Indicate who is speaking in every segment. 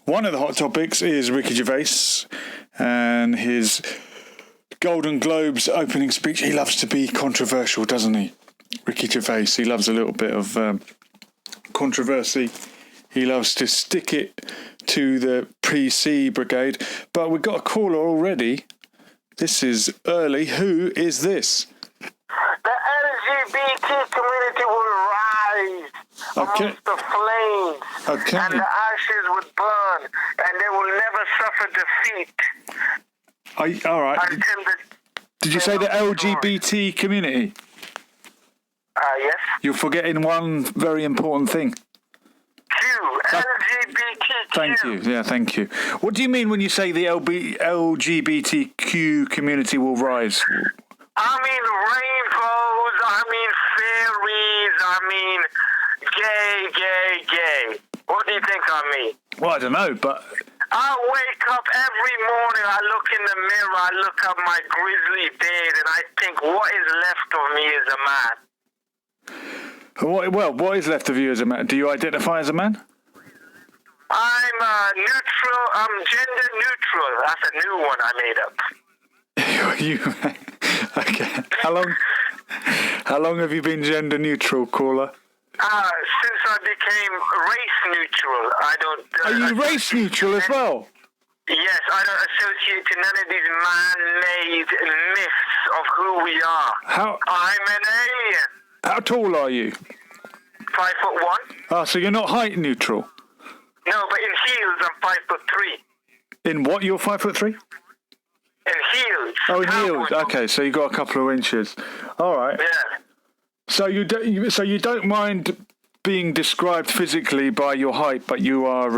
Speaker 1: One of the hot topics is Ricky Gervais and his Golden Globes opening speech. He loves to be controversial, doesn't he? Ricky Gervais, he loves a little bit of controversy. He loves to stick it to the PC brigade. But we've got a caller already. This is early. Who is this?
Speaker 2: The LGBT community will rise amongst the flames, and the ashes would burn, and they will never suffer defeat.
Speaker 1: All right. Did you say the LGBT community?
Speaker 2: Yes.
Speaker 1: You're forgetting one very important thing.
Speaker 2: LGBTQ.
Speaker 1: Thank you. Yeah, thank you. What do you mean when you say the LGBTQ community will rise?
Speaker 2: I mean rainbows, I mean fairies, I mean gay. What do you think I mean?
Speaker 1: Well, I don't know, but...
Speaker 2: I wake up every morning, I look in the mirror, I look at my grizzly beard, and I think, what is left of me as a man?
Speaker 1: What is left of you as a man? Do you identify as a man?
Speaker 2: I'm neutral. I'm gender neutral. That's a new one I made up.
Speaker 1: Okay. How long have you been gender neutral, caller?
Speaker 2: Since I became race neutral. I don't.
Speaker 1: Are you race neutral as well?
Speaker 2: Yes, I don't associate to none of these man-made myths of who we are. I'm an alien.
Speaker 1: How tall are you?
Speaker 2: 5'1".
Speaker 1: Oh, so you're not height neutral?
Speaker 2: No, but in heels, I'm 5'3".
Speaker 1: In what? You're 5'3"?
Speaker 2: In heels.
Speaker 1: Oh, in heels. Okay, so you got a couple of inches. All right.
Speaker 2: Yeah.
Speaker 1: So you don't mind being described physically by your height, but you're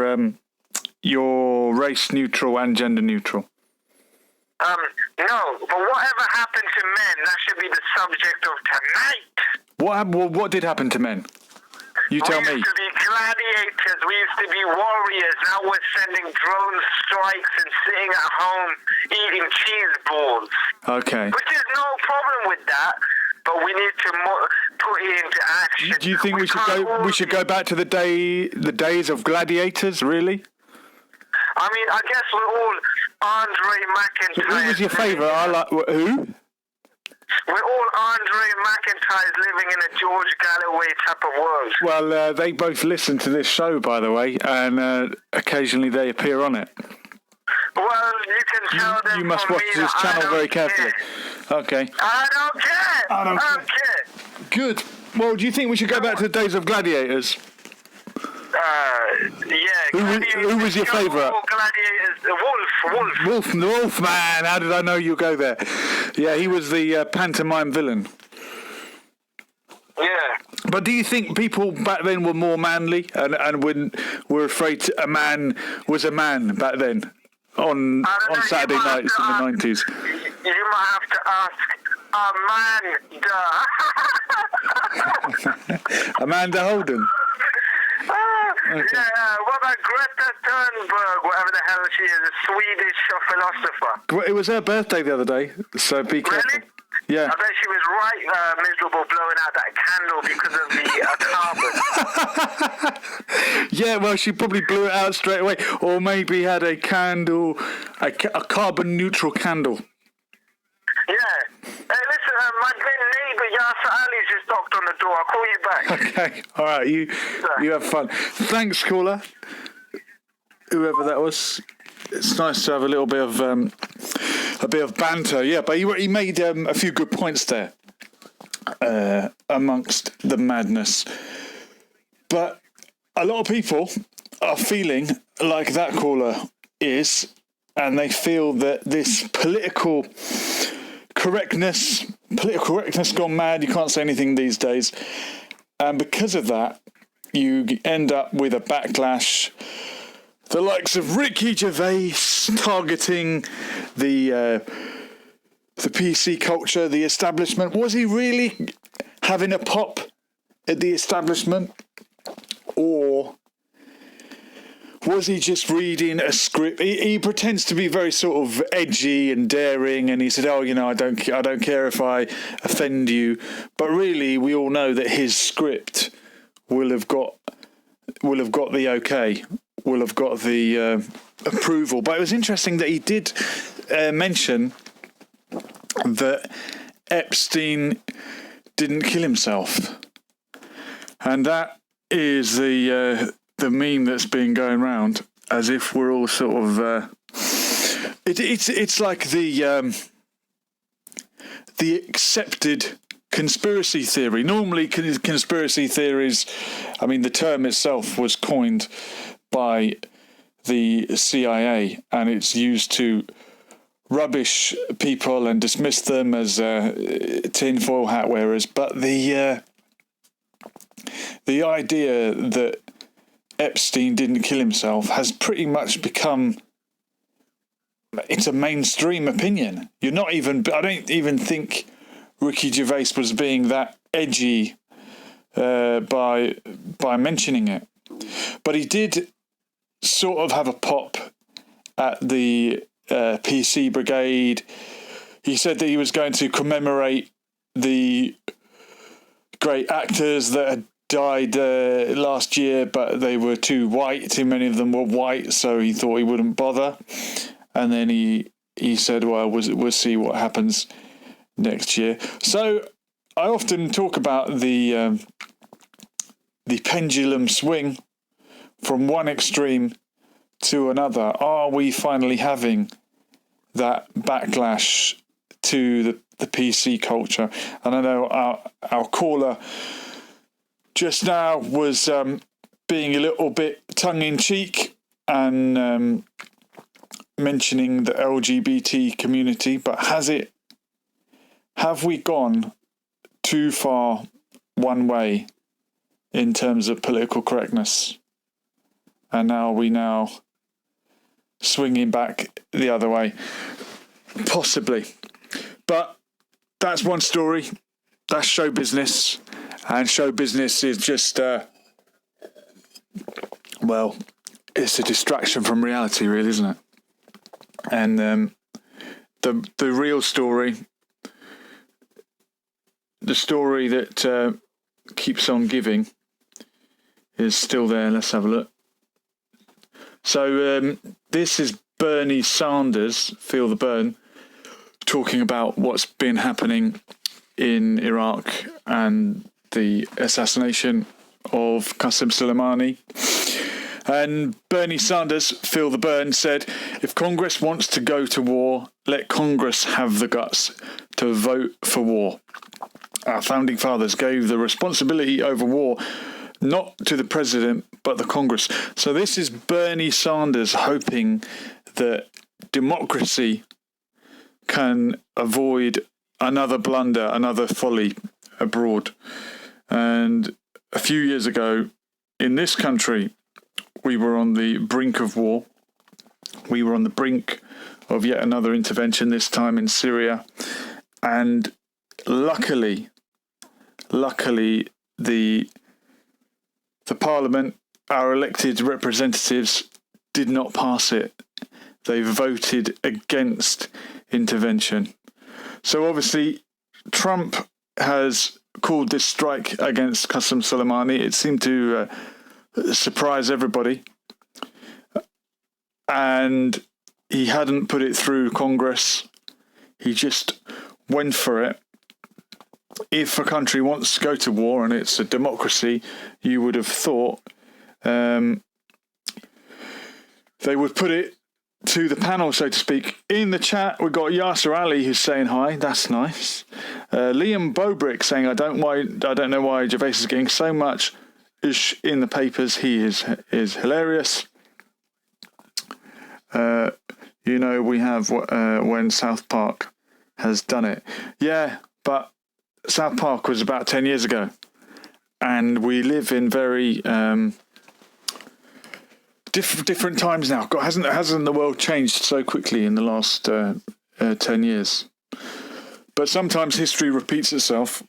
Speaker 1: race neutral and gender neutral.
Speaker 2: No, but whatever happened to men, that should be the subject of tonight.
Speaker 1: What did happen to men? You tell me.
Speaker 2: We used to be gladiators, we used to be warriors, now we're sending drone strikes and sitting at home eating cheese balls.
Speaker 1: Okay.
Speaker 2: Which is no problem with that, but we need to put it into action.
Speaker 1: Do you think we should go back to the days of gladiators, really?
Speaker 2: I mean, I guess we're all Andre McIntyre.
Speaker 1: Who was your favourite? Who?
Speaker 2: We're all Andre McIntyres living in a George Galloway type of world.
Speaker 1: Well, they both listen to this show, by the way, and occasionally they appear on it.
Speaker 2: Well, you can tell them.
Speaker 1: You must watch this channel very carefully. Okay.
Speaker 2: I don't care.
Speaker 1: Good. Well, do you think we should go back to the days of gladiators?
Speaker 2: Yeah.
Speaker 1: Who was your favourite?
Speaker 2: Gladiators.
Speaker 1: The Wolf man. How did I know you'd go there? Yeah, he was the pantomime villain.
Speaker 2: Yeah.
Speaker 1: But do you think people back then were more manly and were afraid a man was a man back then on Saturday nights in the 90s?
Speaker 2: You might have to ask Amanda Holden.
Speaker 1: Okay.
Speaker 2: Yeah, what about Greta Thunberg, whatever the hell she is, a Swedish philosopher?
Speaker 1: It was her birthday the other day, so be careful.
Speaker 2: Really?
Speaker 1: Yeah.
Speaker 2: I bet she was right miserable blowing out that candle because of the carbon.
Speaker 1: Yeah, well, she probably blew it out straight away, or maybe had a candle, a carbon neutral candle.
Speaker 2: Yeah. Hey, listen, my good neighbour Yasser Ali's just knocked on the door. I'll call you back.
Speaker 1: Okay, all right. You have fun. Thanks, caller. Whoever that was. It's nice to have a little bit of banter. Yeah, but he made a few good points there amongst the madness. But a lot of people are feeling like that caller is, and they feel that this political correctness gone mad. You can't say anything these days. And because of that, you end up with a backlash. The likes of Ricky Gervais targeting the PC culture, the establishment. Was he really having a pop at the establishment? Or was he just reading a script? He pretends to be very sort of edgy and daring, and he said, "Oh, I don't care if I offend you." But really, we all know that his script will have got the okay. will have got the approval. But it was interesting that he did mention that Epstein didn't kill himself, and that is the meme that's been going around, as if we're all sort of it's like the accepted conspiracy theory. Normally, conspiracy theories, I mean, the term itself was coined by the CIA, and it's used to rubbish people and dismiss them as tinfoil hat wearers. But the idea that Epstein didn't kill himself has pretty much become, it's a mainstream opinion. I don't even think Ricky Gervais was being that edgy by mentioning it. But he did sort of have a pop at the PC brigade. He said that he was going to commemorate the great actors that had died last year, but they were too white. Too many of them were white, so he thought he wouldn't bother. And then he said, well, we'll see what happens next year. So I often talk about the pendulum swing from one extreme to another. Are we finally having that backlash to the PC culture? And I know our caller just now was being a little bit tongue-in-cheek and mentioning the LGBT community, but have we gone too far one way in terms of political correctness? And are we now swinging back the other way? Possibly. But that's one story. That's show business. And show business is just, it's a distraction from reality, really, isn't it? And the real story, the story that keeps on giving, is still there. Let's have a look. So this is Bernie Sanders, Feel the Burn, talking about what's been happening in Iraq and the assassination of Qasem Soleimani. And Bernie Sanders, Feel the Burn, said, if Congress wants to go to war, let Congress have the guts to vote for war. Our founding fathers gave the responsibility over war not to the president, but the Congress. So this is Bernie Sanders hoping that democracy can avoid another blunder, another folly abroad. And a few years ago, in this country, we were on the brink of war. We were on the brink of yet another intervention, this time in Syria. And luckily, the Parliament, our elected representatives, did not pass it. They voted against intervention. So obviously, Trump has called this strike against Qasem Soleimani. It seemed to surprise everybody. And he hadn't put it through Congress. He just went for it. If a country wants to go to war and it's a democracy, you would have thought they would put it to the panel, so to speak. In the chat, we've got Yasser Ali who's saying hi. That's nice. Liam Bobrick saying, I don't know why Gervais is getting so much ish in the papers. He is hilarious. We have when South Park has done it. Yeah, but South Park was about 10 years ago. And we live in very different times now. God, hasn't the world changed so quickly in the last 10 years? But sometimes history repeats itself,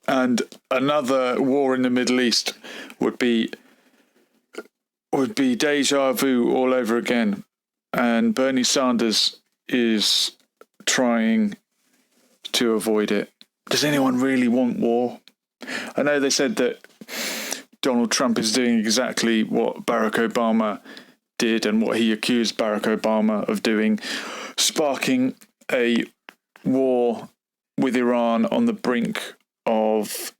Speaker 1: and another war in the Middle East would be deja vu all over again. And Bernie Sanders is trying to avoid it. Does anyone really want war? I know they said that Donald Trump is doing exactly what Barack Obama did and what he accused Barack Obama of doing, sparking a war with Iran on the brink of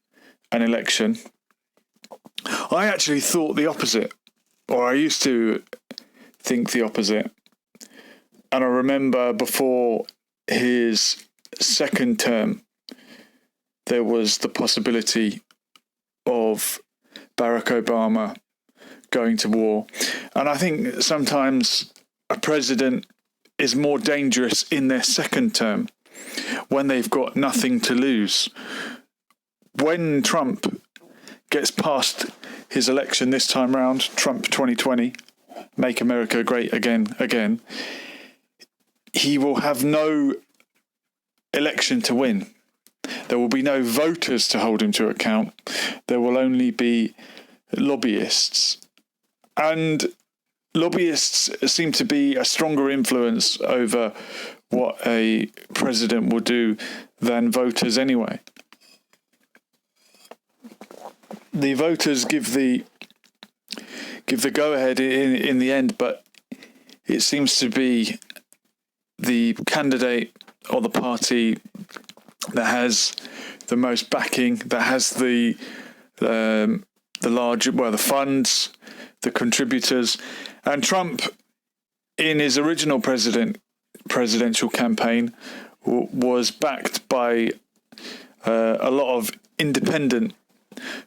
Speaker 1: an election. I actually thought the opposite, or I used to think the opposite. And I remember before his second term, there was the possibility of Barack Obama going to war. And I think sometimes a president is more dangerous in their second term when they've got nothing to lose. When Trump gets past his election this time round, Trump 2020, Make America Great Again, he will have no election to win. There will be no voters to hold him to account. There will only be lobbyists. And lobbyists seem to be a stronger influence over what a president will do than voters anyway. The voters give the go-ahead in the end, but it seems to be the candidate or the party that has the most backing, that has the funds, the contributors. And Trump, in his original presidential campaign, was backed by a lot of independent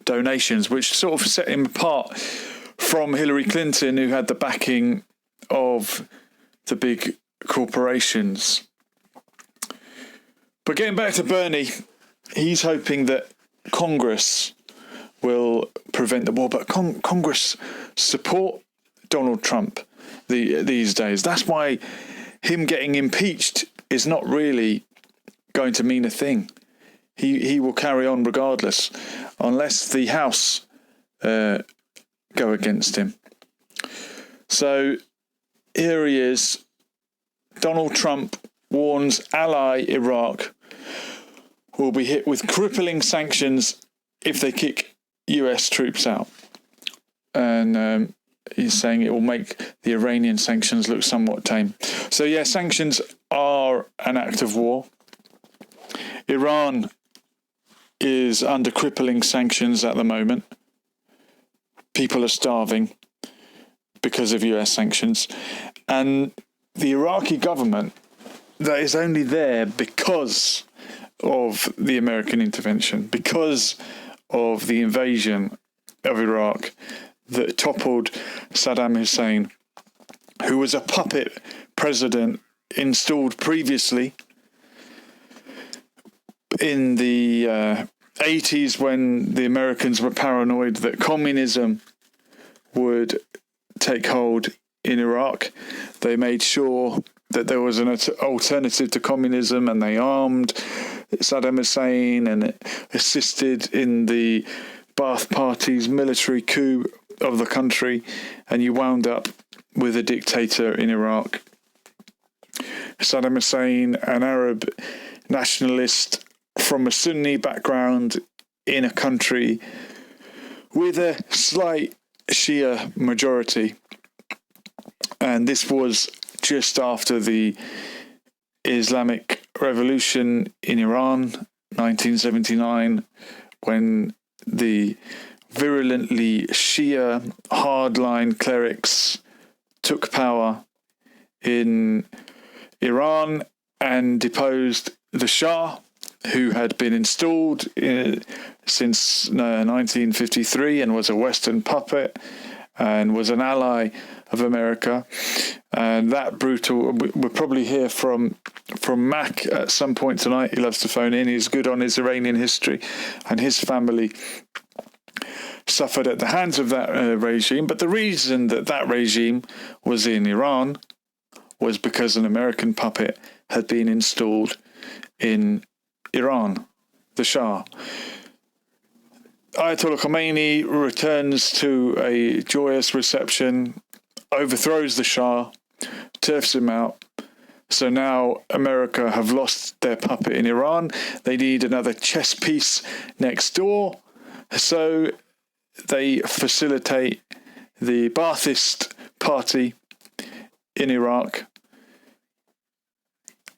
Speaker 1: donations, which sort of set him apart from Hillary Clinton, who had the backing of the big corporations. But getting back to Bernie, he's hoping that Congress will prevent the war. But Congress support Donald Trump these days. That's why him getting impeached is not really going to mean a thing. He will carry on regardless, unless the House go against him. So here he is. Donald Trump warns ally Iraq will be hit with crippling sanctions if they kick US troops out. And he's saying it will make the Iranian sanctions look somewhat tame. So yeah, sanctions are an act of war. Iran is under crippling sanctions at the moment. People are starving because of US sanctions. And the Iraqi government, that is only there because of the American intervention, because of the invasion of Iraq that toppled Saddam Hussein, who was a puppet president installed previously in the 80s when the Americans were paranoid that communism would take hold in Iraq. They made sure that there was an alternative to communism, and they armed Saddam Hussein and assisted in the Ba'ath Party's military coup of the country, and you wound up with a dictator in Iraq. Saddam Hussein, an Arab nationalist from a Sunni background in a country with a slight Shia majority. And this was just after the Islamic Revolution in Iran, 1979, when the virulently Shia hardline clerics took power in Iran and deposed the Shah, who had been installed since 1953 and was a Western puppet and was an ally of America. And that brutal, we'll probably hear from Mac at some point tonight. He loves to phone in. He's good on his Iranian history, and his family suffered at the hands of that regime. But the reason that regime was in Iran was because an American puppet had been installed in Iran, the Shah. Ayatollah Khomeini returns to a joyous reception, overthrows the Shah, turfs him out. So now America have lost their puppet in Iran. They need another chess piece next door. So they facilitate the Ba'athist party in Iraq.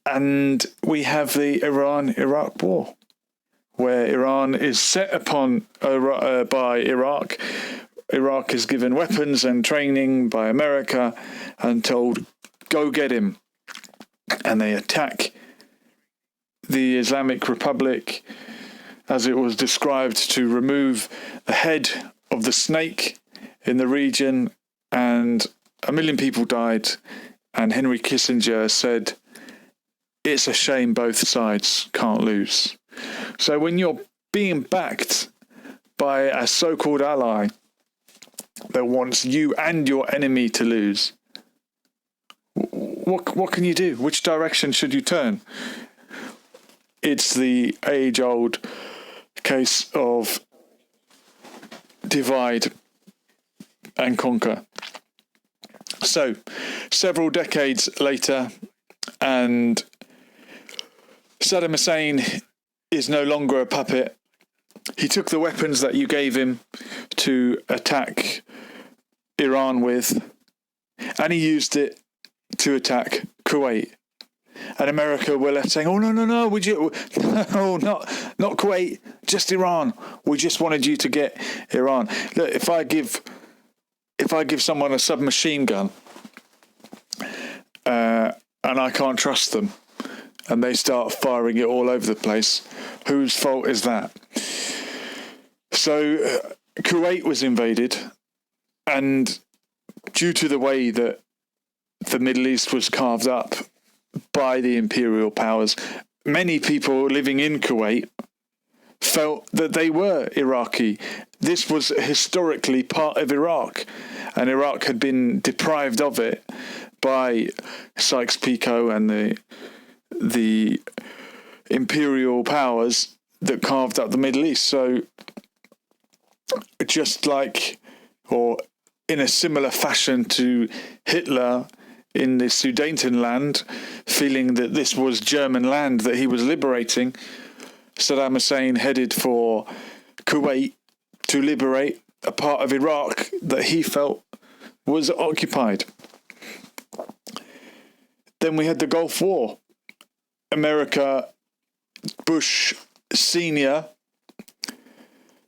Speaker 1: And we have the Iran-Iraq war, where Iran is set upon by Iraq. Iraq is given weapons and training by America and told, go get him. And they attack the Islamic Republic, as it was described, to remove the head of the snake in the region. And 1 million people died. And Henry Kissinger said, it's a shame both sides can't lose. So when you're being backed by a so-called ally that wants you and your enemy to lose, what can you do? Which direction should you turn? It's the age-old case of divide and conquer. So, several decades later, and Saddam Hussein is no longer a puppet. He took the weapons that you gave him to attack Iran with, and he used it to attack Kuwait. And America were left saying, "Oh no, no, not Kuwait, just Iran. We just wanted you to get Iran." Look, if I give someone a submachine gun, and I can't trust them, and they start firing it all over the place, whose fault is that? So Kuwait was invaded, and due to the way that the Middle East was carved up by the imperial powers, many people living in Kuwait felt that they were Iraqi. This was historically part of Iraq, and Iraq had been deprived of it by Sykes-Picot and the imperial powers that carved up the Middle East. So just like, or in a similar fashion to Hitler in the Sudetenland, feeling that this was German land that he was liberating, Saddam Hussein headed for Kuwait to liberate a part of Iraq that he felt was occupied. Then we had the Gulf War. America, Bush Senior,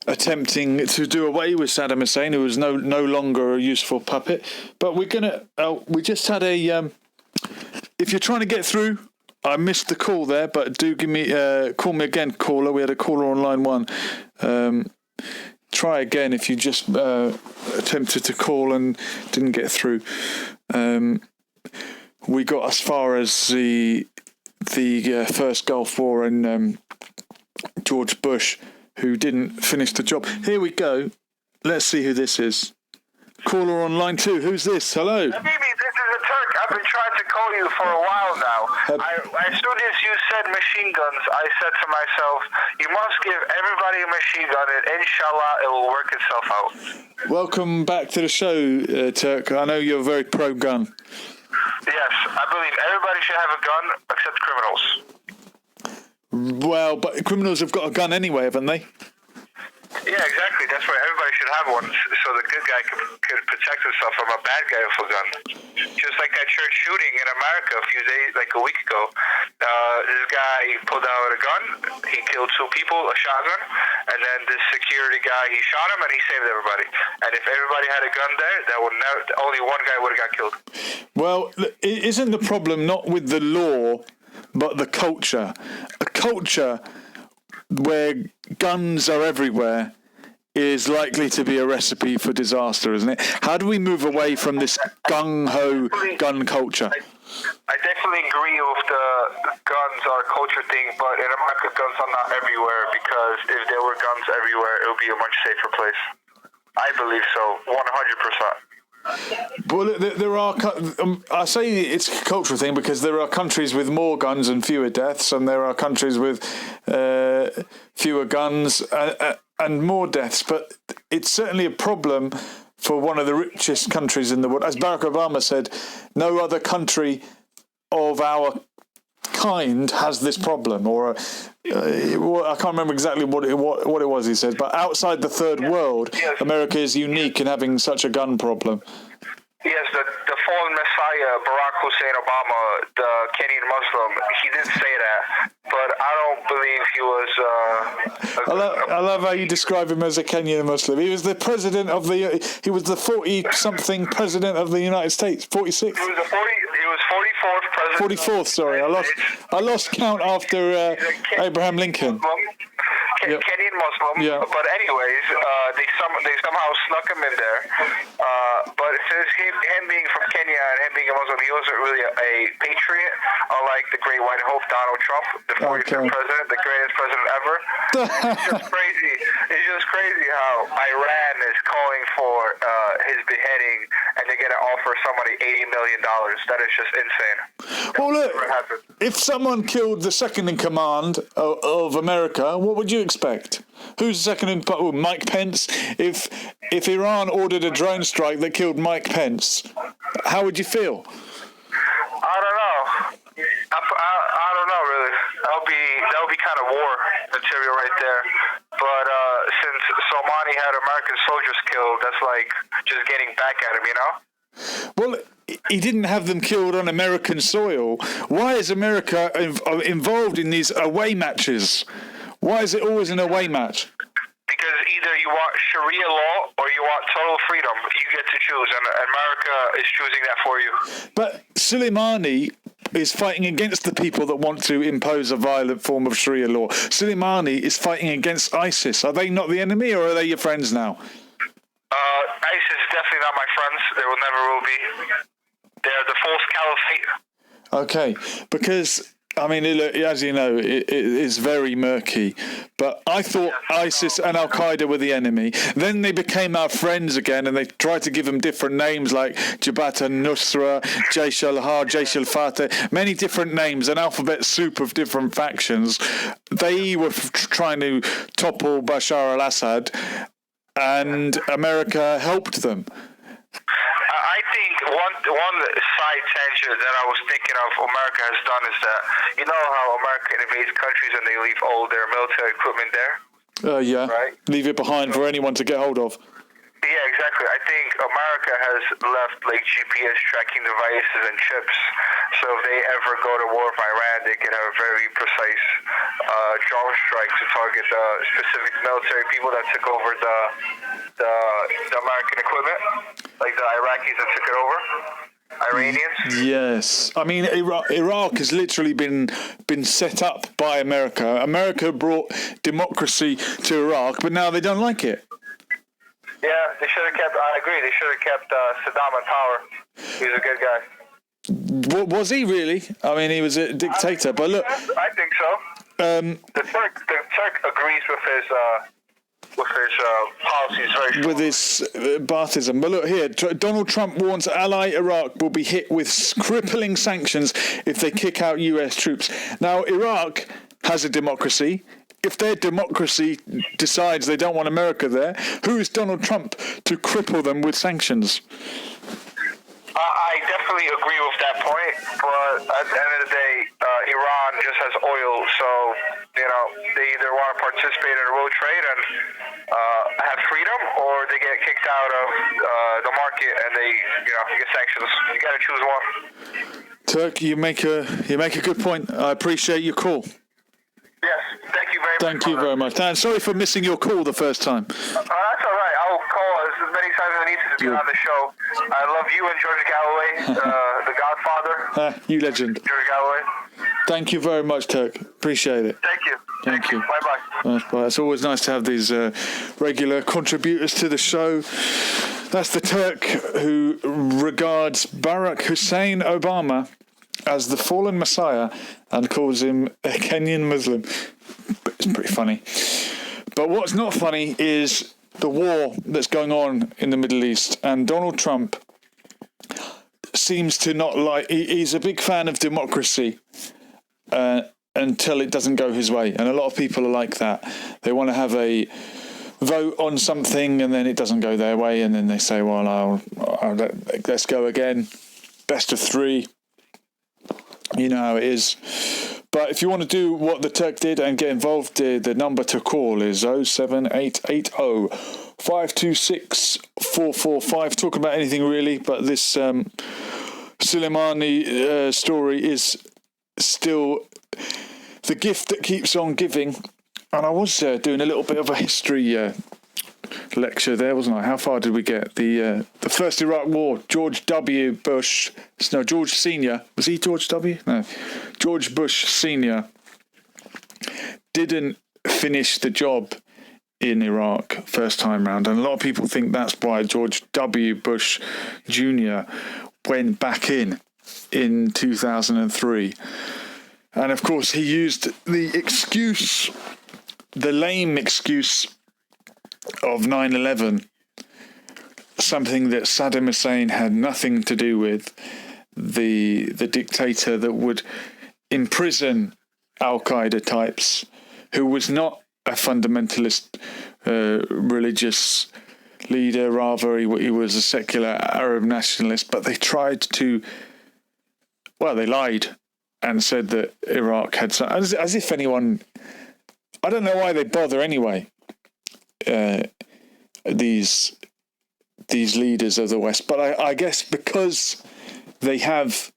Speaker 1: attempting to do away with Saddam Hussein, who was no longer a useful puppet. But we just had a, if you're trying to get through, I missed the call there, but do give me, call me again, caller. We had a caller on line 1. Try again if you just attempted to call and didn't get through. We got as far as the first Gulf War and George Bush, who didn't finish the job. Here we go. Let's see who this is. Caller on line 2. Who's this? Hello.
Speaker 2: Habibi, this is a Turk. I've been trying to call you for a while now. As soon as you said machine guns, I said to myself, you must give everybody a machine gun and inshallah it will work itself out.
Speaker 1: Welcome back to the show, Turk. I know you're very pro-gun.
Speaker 2: Yes, I believe everybody should have a gun except criminals.
Speaker 1: Well, but criminals have got a gun anyway, haven't they?
Speaker 2: Yeah, exactly. That's why everybody should have one, so the good guy could protect himself from a bad guy with a gun. Just like that church shooting in America a week ago. This guy pulled out a gun, he killed 2 people, a shotgun, and then this security guy, he shot him and he saved everybody. And if everybody had a gun there, only one guy would have got killed.
Speaker 1: Well, isn't the problem not with the law, but the culture? A culture where guns are everywhere is likely to be a recipe for disaster, isn't it? How do we move away from this gung-ho gun culture?
Speaker 2: I definitely agree with the guns are a culture thing, but in America, guns are not everywhere, because if there were guns everywhere, it would be a much safer place. I believe so, 100%.
Speaker 1: Well, there are. I say it's a cultural thing because there are countries with more guns and fewer deaths, and there are countries with fewer guns and more deaths. But it's certainly a problem for one of the richest countries in the world. As Barack Obama said, no other country of our mankind has this problem, or I can't remember exactly what it was he said, but outside the third world, America is unique in having such a gun problem.
Speaker 2: Yes, the fallen messiah, Barack Hussein Obama, the Kenyan Muslim, he did say that, but I don't believe he was...
Speaker 1: I love how you describe him as a Kenyan Muslim. He was the president of he was the 40-something president of the United States, 46th.
Speaker 2: He was 44th president.
Speaker 1: 44th, sorry. I lost count after Abraham Lincoln.
Speaker 2: Kenyan Muslim, but anyways, they somehow snuck him in there. But since him being from Kenya and him being a Muslim, he wasn't really a patriot, unlike the great white hope Donald Trump, the 45th president, the greatest president ever. It's just crazy. It's just crazy how Iran is calling for his beheading, and they're going to offer somebody $80 million. That is just insane.
Speaker 1: Well, look, if someone killed the second in command of America, what would you expect? Who's second in command? Mike Pence. If Iran ordered a drone strike that killed Mike Pence, how would you feel?
Speaker 2: I don't know. I don't know really. That would be kind of war material right there. But since Soleimani had American soldiers killed, that's like just getting back at him, you know?
Speaker 1: Well, he didn't have them killed on American soil. Why is America involved in these away matches? Why is it always an away match?
Speaker 2: Because either you want Sharia law or you want total freedom. You get to choose, and America is choosing that for you.
Speaker 1: But Soleimani is fighting against the people that want to impose a violent form of Sharia law. Soleimani is fighting against ISIS. Are they not the enemy, or are they your friends now?
Speaker 2: ISIS is definitely not my friends. They will never will be. They're the false caliphate.
Speaker 1: Okay, because... I mean, as you know, it is very murky. But I thought ISIS and Al-Qaeda were the enemy. Then they became our friends again, and they tried to give them different names like Jabhat al-Nusra, Jaish al-Har, Jaish al-Fateh, many different names, an alphabet soup of different factions. They were trying to topple Bashar al-Assad, and America helped them.
Speaker 2: I think one side tangent that I was thinking of America has done is that, you know how America invades countries and they leave all their military equipment there?
Speaker 1: Yeah. Right? Leave it behind for anyone to get hold of.
Speaker 2: Yeah, exactly. I think America has left like GPS tracking devices and chips, so if they ever go to war with Iran, they can have a very precise drone strike to target the specific military people that took over the American equipment, like the Iraqis that took it over. Iranians?
Speaker 1: Yes. I mean, Iraq has literally been set up by America. America brought democracy to Iraq, but now they don't like it.
Speaker 2: Yeah, they should have kept, I agree, they should have kept Saddam in power. He was a good guy.
Speaker 1: Was he really? I mean, he was a dictator, but look...
Speaker 2: I think so. The Turk agrees with his policies very strongly.
Speaker 1: With his Baathism. But look here, Donald Trump warns ally Iraq will be hit with crippling sanctions if they kick out US troops. Now, Iraq has a democracy. If their democracy decides they don't want America there, who is Donald Trump to cripple them with sanctions?
Speaker 2: I definitely agree with that point, but at the end of the day, Iran just has oil, so, you know, they either want to participate in a world trade and have freedom, or they get kicked out of the market and they, you know, get sanctions. You got to choose one.
Speaker 1: Turk, you make a good point. I appreciate your call.
Speaker 2: Yes, thank you very much.
Speaker 1: Thank you very much. And sorry for missing your call the first time.
Speaker 2: That's all right. I'll call as many times as I need to be on the show. I love you and George Galloway, the Godfather.
Speaker 1: You legend.
Speaker 2: George Galloway.
Speaker 1: Thank you very much, Turk. Appreciate it.
Speaker 2: Thank you.
Speaker 1: Thank you.
Speaker 2: Bye-bye.
Speaker 1: It's always nice to have these regular contributors to the show. That's the Turk who regards Barack Hussein Obama as the fallen messiah and calls him a Kenyan Muslim. It's pretty funny. But what's not funny is the war that's going on in the Middle East, and Donald Trump seems to not like... He's a big fan of democracy until it doesn't go his way, and a lot of people are like that. They want to have a vote on something and then it doesn't go their way, and then they say, well, let's go again, best of three. You know how it is. But if you want to do what the Turk did and get involved, the number to call is 07880 526 445. Talk about anything really, but this Soleimani story is still the gift that keeps on giving. And I was doing a little bit of a history lecture there, wasn't I? How far did we get? The first Iraq War, George W. Bush, no, George Senior. Was he George W? No. George Bush Senior didn't finish the job in Iraq first time round. And a lot of people think that's why George W. Bush Jr. went back in 2003. And of course, he used the excuse, the lame excuse of 9/11, something that Saddam Hussein had nothing to do with, the dictator that would imprison Al-Qaeda types, who was not a fundamentalist religious leader, rather he was a secular Arab nationalist, but they tried to, well, they lied and said that Iraq had some, as if anyone, I don't know why they bother anyway. These leaders of the West, but I guess because they have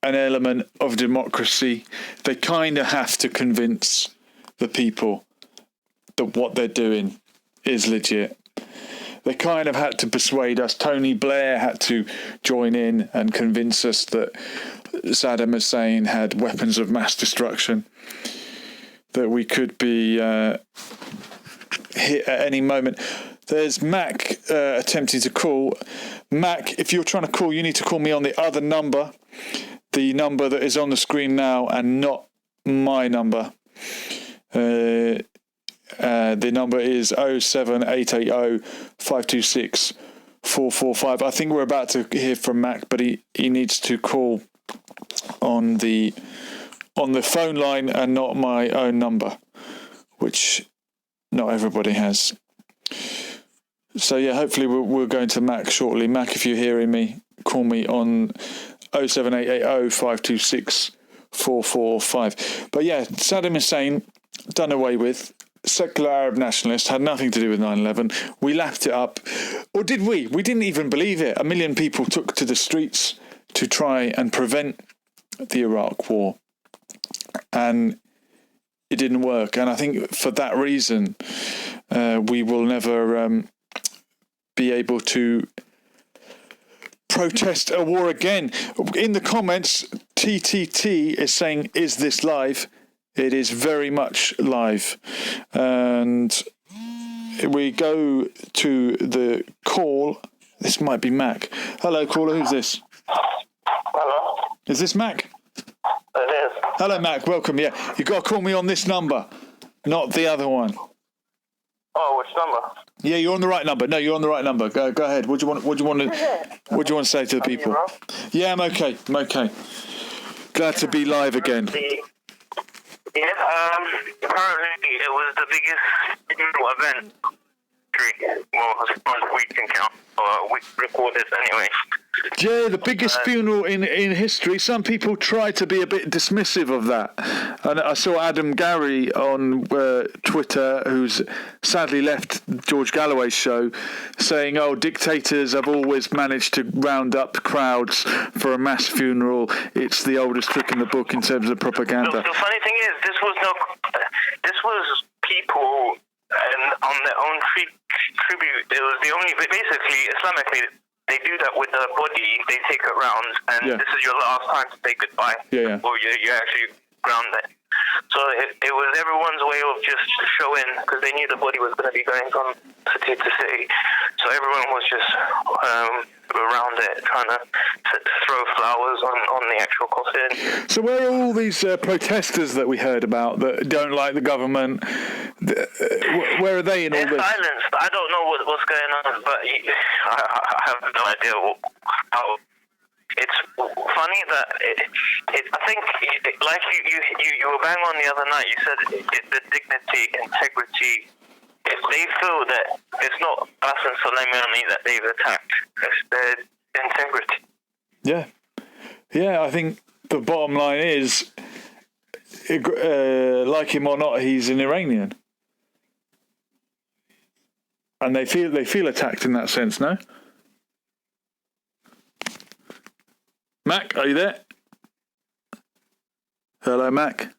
Speaker 1: an element of democracy, they kind of have to convince the people that what they're doing is legit. They kind of had to persuade us. Tony Blair had to join in and convince us that Saddam Hussein had weapons of mass destruction, that we could be hit at any moment. There's Mac attempting to call. Mac, if you're trying to call, you need to call me on the other number, the number that is on the screen now, and not my number. The number is 07880 526 445. I think we're about to hear from Mac, but he needs to call on the phone line and not my own number, which not everybody has. So yeah, hopefully we're going to Mac shortly. Mac, if you're hearing me, call me on 07880 526 445. But yeah, Saddam Hussein, done away with. Secular Arab nationalist, had nothing to do with 9/11. We laughed it up. Or did we? We didn't even believe it. 1 million people took to the streets to try and prevent the Iraq war. And it didn't work. And I think for that reason, we will never be able to protest a war again. In the comments, TTT is saying, is this live? It is very much live. And we go to the call. This might be Mac. Hello, caller. Who's this?
Speaker 2: Hello?
Speaker 1: Is this Mac?
Speaker 2: It is.
Speaker 1: Hello, Mac. Welcome. Yeah, you got to call me on this number, not the other one.
Speaker 2: Oh, which number?
Speaker 1: Yeah, you're on the right number. No, you're on the right number. Go ahead. What do you want to say to the people? Yeah, I'm okay. Glad to be live again.
Speaker 2: Yeah, apparently it was the biggest event. Well, as far as we can count, we recorded anyway.
Speaker 1: Yeah, the biggest funeral in history. Some people try to be a bit dismissive of that. And I saw Adam Gary on Twitter, who's sadly left George Galloway's show, saying, oh, dictators have always managed to round up crowds for a mass funeral. It's the oldest trick in the book in terms of propaganda.
Speaker 2: The funny thing is, this was people and on their own tribute. It was the only, basically, Islamically, they do that with the body. They take it round, and this is your last time to say goodbye.
Speaker 1: Yeah.
Speaker 2: Or you actually ground it. So it was everyone's way of just showing, because they knew the body was going to be going from city to city. So everyone was just around it, trying to throw flowers on the actual coffin.
Speaker 1: So where are all these protesters that we heard about that don't like the government? Where are they in all this?
Speaker 2: They're silenced. I don't know what's going on, but I have no idea how. It's funny that I think, like you were bang on the other night. You said the dignity, integrity. If they feel that it's not us and Soleimani that they've attacked, it's their integrity.
Speaker 1: Yeah. I think the bottom line is like him or not, he's an Iranian, and they feel attacked in that sense. No, Mac, are you there? Hello, Mac.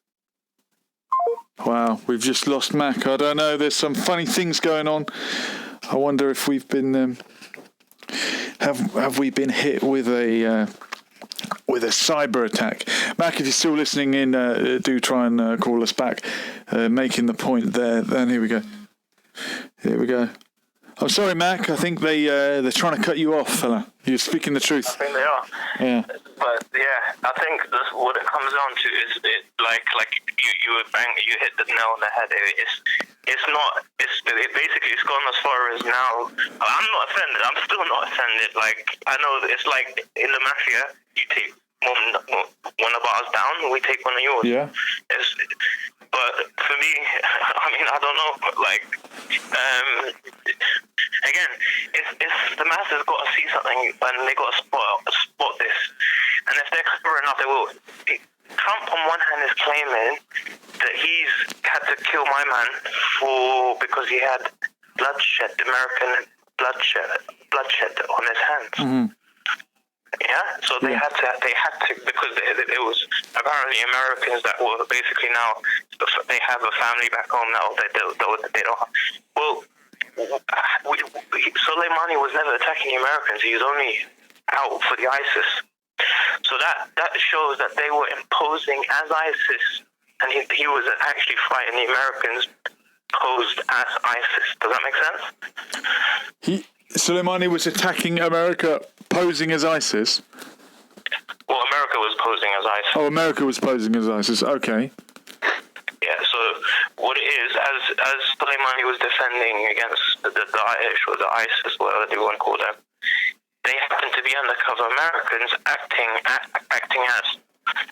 Speaker 1: Wow, we've just lost Mac. I don't know. There's some funny things going on. I wonder if we've been have we been hit with a cyber attack. Mac, if you're still listening in, do try and call us back. Making the point there. Then here we go. Here we go. I'm sorry, Mac. I think they're trying to cut you off, fella. You're speaking the truth.
Speaker 3: I think they are.
Speaker 1: Yeah.
Speaker 3: But yeah, I think that's what it comes down to is it like you hit the nail on the head. It's basically it's gone as far as now. I'm not offended. I'm still not offended. Like I know it's like in the mafia, you take one of ours down, we take one of yours.
Speaker 1: Yeah.
Speaker 3: But for me, I mean, I don't know. Like, again, it's the masses got to see something and they got to spot this. And if they're clever enough, they will. Trump, on one hand, is claiming that he's had to kill my man because he had American bloodshed on his hands. Mm-hmm. Yeah, so they had to because it was apparently Americans that were basically now they have a family back home now they don't have. Well, Soleimani was never attacking Americans. He was only out for the ISIS. So that shows that they were imposing as ISIS, and he was actually fighting the Americans posed as ISIS. Does that make sense?
Speaker 1: Soleimani was attacking America posing as ISIS?
Speaker 3: Well, America was posing as ISIS.
Speaker 1: Oh, America was posing as ISIS. Okay.
Speaker 3: Yeah, so what it is, as Soleimani was defending against the Daesh or the ISIS, whatever you want to call them, they happen to be undercover Americans acting as.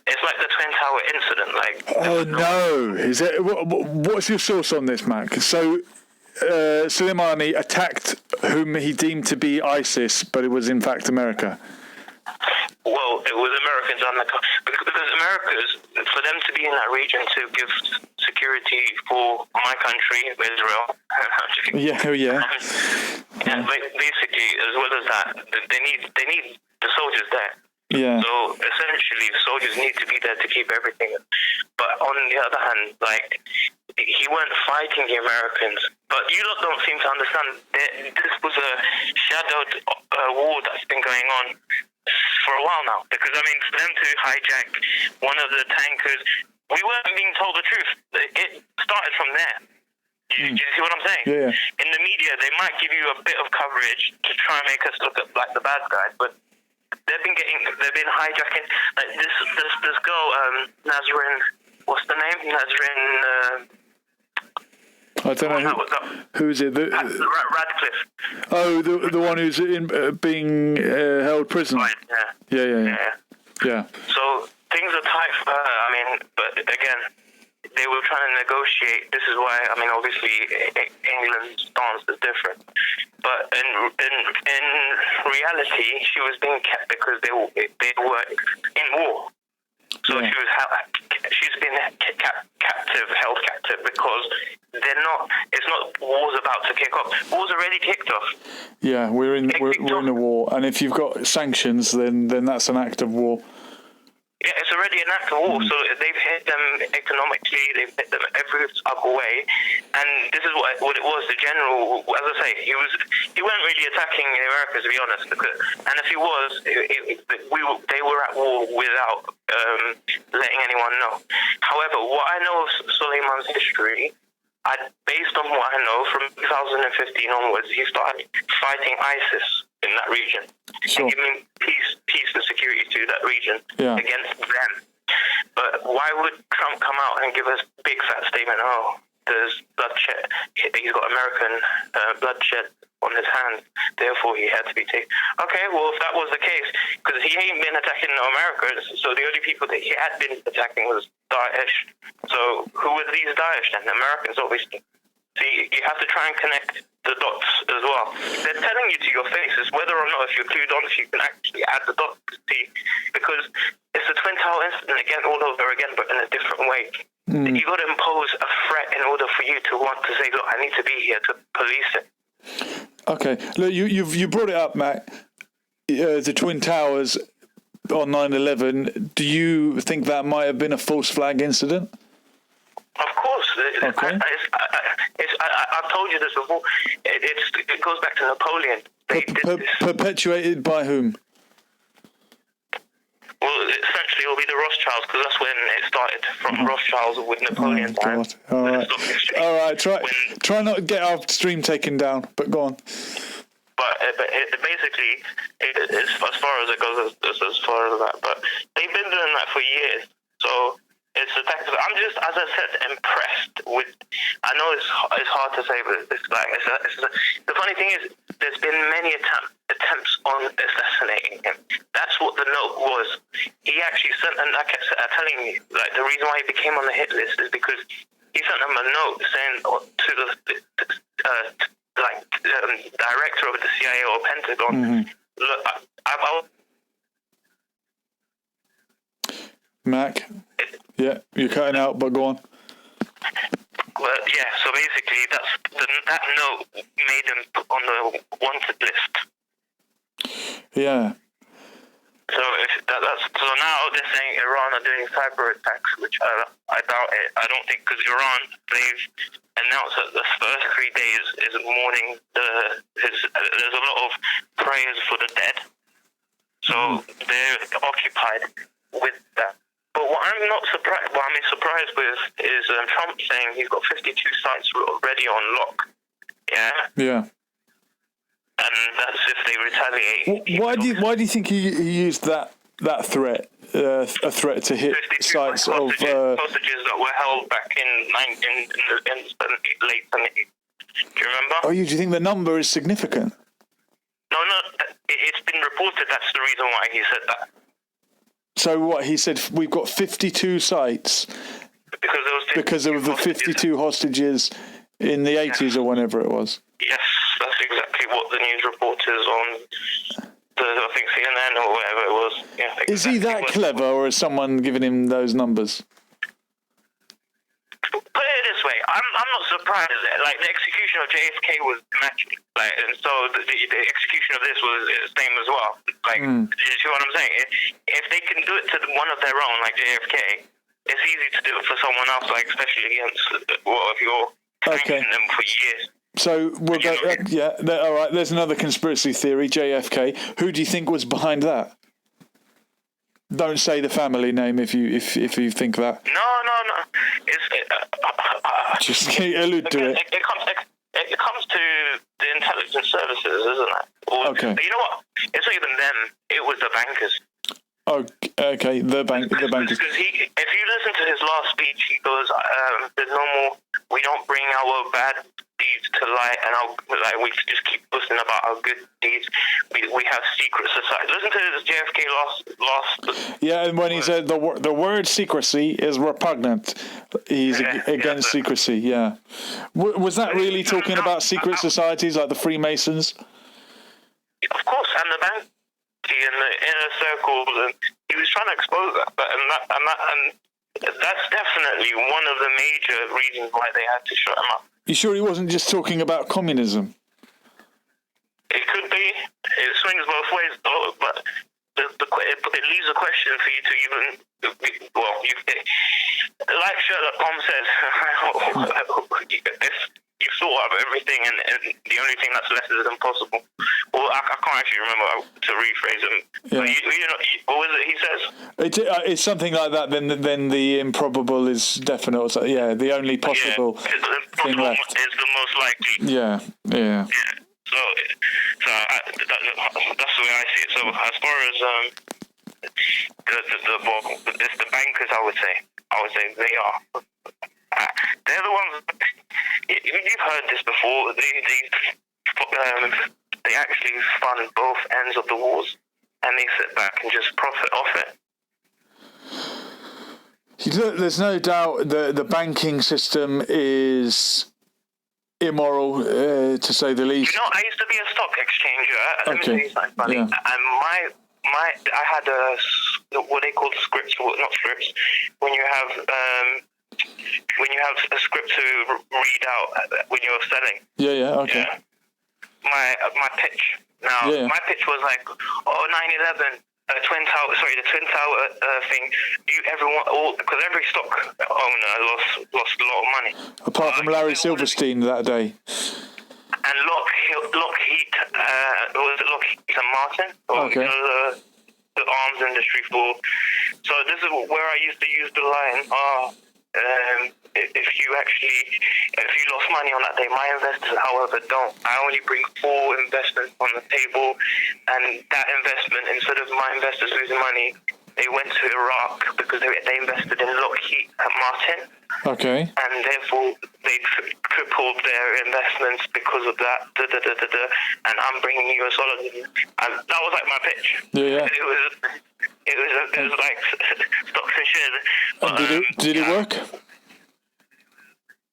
Speaker 3: It's like the Twin Tower incident. Like.
Speaker 1: Oh, no. Is it? What's your source on this, Mac? So Soleimani attacked whom he deemed to be ISIS, but it was in fact America.
Speaker 3: Well, it was Americans undercover because Americans, for them to be in that region to give security for my country, Israel.
Speaker 1: Yeah.
Speaker 3: And basically, as well as that, they need the soldiers there.
Speaker 1: Yeah.
Speaker 3: So essentially, the soldiers need to be there to keep everything. But on the other hand, like he weren't fighting the Americans. But you lot don't seem to understand that this was a shadowed war that's been going on for a while now. Because I mean, for them to hijack one of the tankers, we weren't being told the truth. It started from there. Do you see what I'm saying?
Speaker 1: Yeah.
Speaker 3: In the media, they might give you a bit of coverage to try and make us look like the bad guys, but they've been hijacking like this girl, Nazrin. What's the name? Nazrin.
Speaker 1: I don't know who is it.
Speaker 3: Radcliffe.
Speaker 1: Oh, the one who's being held prisoner.
Speaker 3: Right,
Speaker 1: Yeah.
Speaker 3: So things are tight for her. I mean, but again, they were trying to negotiate. This is why, I mean, obviously England's stance is different. But in reality, she was being kept because they were in war. So she's been held captive because it's not war's about to kick off. War's already kicked off.
Speaker 1: Yeah, we're in a war, and if you've got sanctions, then that's an act of war.
Speaker 3: Yeah, it's already an act of war. So they've hit them economically, they've hit them every other way, and this is what it was. The general, as I say, he weren't really attacking the Americans, to be honest. And if he was, they were at war without letting anyone know. However, what I know of Soleiman's history, based on what I know, from 2015 onwards, he started fighting ISIS in that region,
Speaker 1: sure,
Speaker 3: and giving peace and security to that region against them. But why would Trump come out and give us a big fat statement? Oh, there's bloodshed. He's got American bloodshed on his hands, therefore he had to be taken. Okay, well, if that was the case, because he ain't been attacking no Americans, so the only people that he had been attacking was Daesh. So who were these Daesh then? Americans, obviously. So you have to try and connect the dots as well. They're telling you to your face is whether or not, if you're clued on, if you can actually add the dots to see, because it's the Twin Tower incident again, all over again, but in a different way. You got to impose a threat in order for you to want to say, look, I need to be here to police it.
Speaker 1: Okay, look, you brought it up, Matt. The Twin Towers on 9/11. Do you think that might have been a false flag incident?
Speaker 3: Of course.
Speaker 1: Okay.
Speaker 3: I've told you this before. It goes back to Napoleon. They did this.
Speaker 1: Perpetuated by whom?
Speaker 3: Well, essentially, it will be the Rothschilds, because that's when it started, from Rothschilds with Napoleon time.
Speaker 1: All right. Try not to get our stream taken down, but go on.
Speaker 3: But basically, it's as far as it goes, as far as that. But they've been doing that for years. So it's a tactic. I'm just, as I said, impressed with. I know it's hard to say, but it's like the funny thing is, there's been many attempts on assassinating him. That's what the note was. He actually sent, and I kept telling you, like, the reason why he became on the hit list is because he sent them a note saying to the director of the CIA or Pentagon, look, I'll
Speaker 1: Mac, yeah, you're cutting out, but go on.
Speaker 3: Well, yeah, so basically that note made him put on the wanted list.
Speaker 1: Yeah.
Speaker 3: So so now they're saying Iran are doing cyber attacks, which I doubt it. I don't think, because Iran, they've announced that the first 3 days is mourning there's a lot of prayers for the dead. So they're occupied with that. But what I'm not surprised, surprised with is Trump saying he's got 52 sites already on lock. Yeah. Yeah. And that's if they retaliate.
Speaker 1: Why do you think he used that threat? A threat to hit sites of
Speaker 3: hostages that were held back in the late 70s. Do you remember?
Speaker 1: Oh, do you think the number is significant?
Speaker 3: No. It's been reported that's the reason why he said that.
Speaker 1: So what he said? We've got 52 sites because there were the 52 hostages in the 80s or whenever it was.
Speaker 3: Yes, that's exactly what the news reporters on I think CNN or whatever it was. Yeah, exactly.
Speaker 1: Is he that clever, or is someone giving him those numbers?
Speaker 3: Put it this way, I'm not surprised. Like, the execution of JFK was immaculate, like, and so the execution of this was the same as well. Like, you see what I'm saying? If they can do it to one of their own, like JFK, it's easy to do it for someone else, like, especially against if you're sanctioning them for years. So
Speaker 1: we'll go. All right. There's another conspiracy theory, JFK. Who do you think was behind that? Don't say the family name if you think that.
Speaker 3: No.
Speaker 1: Just allude to it.
Speaker 3: It comes to the intelligence services, isn't it?
Speaker 1: Okay.
Speaker 3: You know what? It's not even them. It was the bankers.
Speaker 1: Oh, okay. The bankers.
Speaker 3: Because if you listen to his last speech, he goes, "There's no more. We don't bring our bad deeds to light, and we just keep listening about our good deeds. We have secret society." Listen to his JFK last.
Speaker 1: Yeah, and when he said the word secrecy is repugnant, he's against secrecy. Yeah, was that really talking about secret societies like the Freemasons?
Speaker 3: Of course, and the bank and the inner circles, and he was trying to expose that. And that's definitely one of the major reasons why they had to shut him up.
Speaker 1: You sure he wasn't just talking about communism?
Speaker 3: It could be. It swings both ways, though. But it leaves a question for you to even. Like Sherlock Holmes says, if you thought of everything, and the only thing that's left is impossible. Well, I can't actually remember to rephrase him. Yeah. But what was it he says?
Speaker 1: It's something like that. Then the improbable is definite. So, yeah, the only possible thing left
Speaker 3: is the most likely.
Speaker 1: Yeah.
Speaker 3: So that's the way I see it. So as far as the bankers, I would say they are. They're the ones. You've heard this before. They actually fund both ends of the wars, and they sit back and just profit off it.
Speaker 1: There's no doubt that the banking system is immoral, to say the least.
Speaker 3: You know, I used to be a stock exchanger. Let me tell you something funny.
Speaker 1: Yeah.
Speaker 3: And I had what they call scripts, not scripts. When you have when you have a script to read out when you're selling.
Speaker 2: Yeah. Okay.
Speaker 3: Yeah. My pitch. Now, my pitch was like, 9/11. The Twin Tower thing. Because every stock owner lost a lot of money.
Speaker 2: Apart from Larry Silverstein that day.
Speaker 3: And Lockheed, was it Lockheed and Martin?
Speaker 2: Okay.
Speaker 3: The arms industry for. So this is where I used to use the line. If you lost money on that day, my investors, however, don't. I only bring 4 investments on the table, and that investment, instead of my investors losing money, they went to Iraq because they invested in Lockheed Martin.
Speaker 2: Okay.
Speaker 3: And therefore, they tripled their investments because of that. And I'm bringing US dollars in. And that was like my pitch.
Speaker 2: Yeah.
Speaker 3: It was like stocks and shares. But,
Speaker 2: did it work?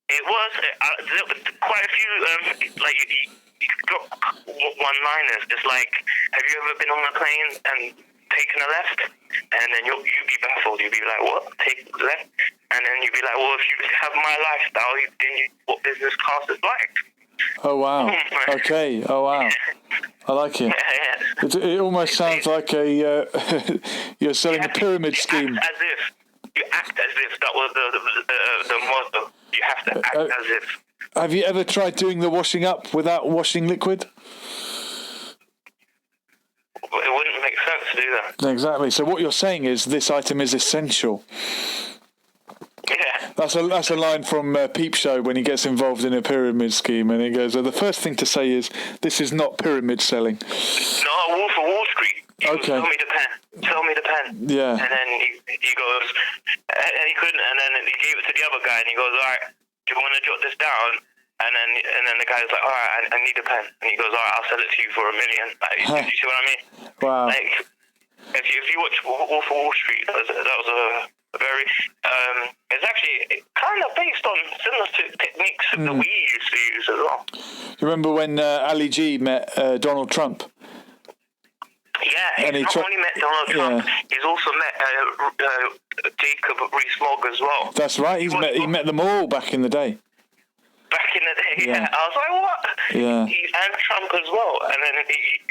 Speaker 3: It was quite a few. You got one-liners. It's like, have you ever been on a plane and taken a left? And then you'll be baffled. You'll be like, what? Take left? And then you'll be like, well, if you have my lifestyle, then what business class is like?
Speaker 2: Oh wow. Okay. Oh wow. I like it. It almost sounds like you're selling a pyramid scheme.
Speaker 3: You act as if that was the motto. You have to act as if.
Speaker 2: Have you ever tried doing the washing up without washing liquid?
Speaker 3: It wouldn't make sense to do that.
Speaker 2: Exactly. So what you're saying is this item is essential.
Speaker 3: Yeah.
Speaker 2: That's a line from Peep Show when he gets involved in a pyramid scheme, and he goes, the first thing to say is, this is not pyramid selling.
Speaker 3: No, Wolf of Wall Street.
Speaker 2: Okay.
Speaker 3: Tell me the pen.
Speaker 2: Yeah.
Speaker 3: And then he goes, and he couldn't, and then he gave it to the other guy, and he goes, all right, do you want to jot this down? And then the guy's like, all right, I need a pen. And he goes, all right, I'll sell it to you for $1 million. Like, you see what I mean?
Speaker 2: Wow.
Speaker 3: Like, if you watch Wolf of Wall Street, that was a very, it's actually kind of based on similar to techniques that we used to use as well.
Speaker 2: You remember when Ali G met Donald Trump?
Speaker 3: Yeah, he's not only met Donald Trump, he's also met Jacob Rees-Mogg as well.
Speaker 2: That's right, he met them all back in the day.
Speaker 3: Back in the day, yeah. I was like, what?
Speaker 2: Yeah.
Speaker 3: And Trump as well. And then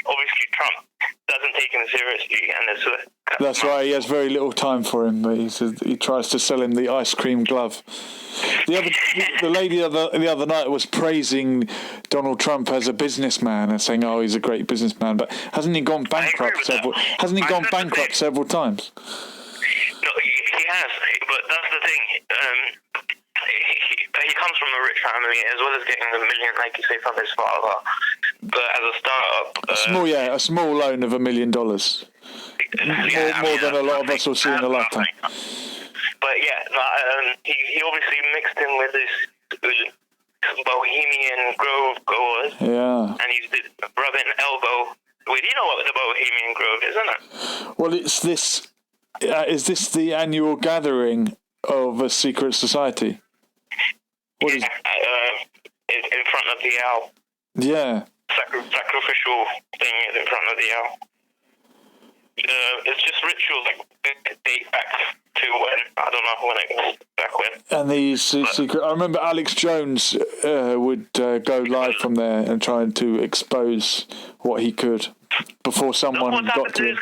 Speaker 3: obviously Trump doesn't take him seriously. And
Speaker 2: that's right, he has very little time for him, but he tries to sell him the ice cream glove. The lady the other night was praising Donald Trump as a businessman and saying, "Oh, he's a great businessman," but hasn't he gone bankrupt several times?
Speaker 3: No, he has, but that's the thing. He comes from a rich family, as well as getting $1 million, like you say, from his father. But as a startup,
Speaker 2: a small loan of $1 million, more than a lot of us will see in a lifetime.
Speaker 3: But he obviously mixed in with this Bohemian Grove goers.
Speaker 2: Yeah.
Speaker 3: And he's rubbing elbow with, you know what the Bohemian Grove is, isn't it?
Speaker 2: Well, it's this. Is this the annual gathering of a secret society?
Speaker 3: What is in front of the owl.
Speaker 2: Yeah.
Speaker 3: Sacrificial thing is in front of the owl. It's just rituals that date back to when, I don't know when it goes back when.
Speaker 2: And these secret, I remember Alex Jones would go live from there and try to expose what he could before someone got to him.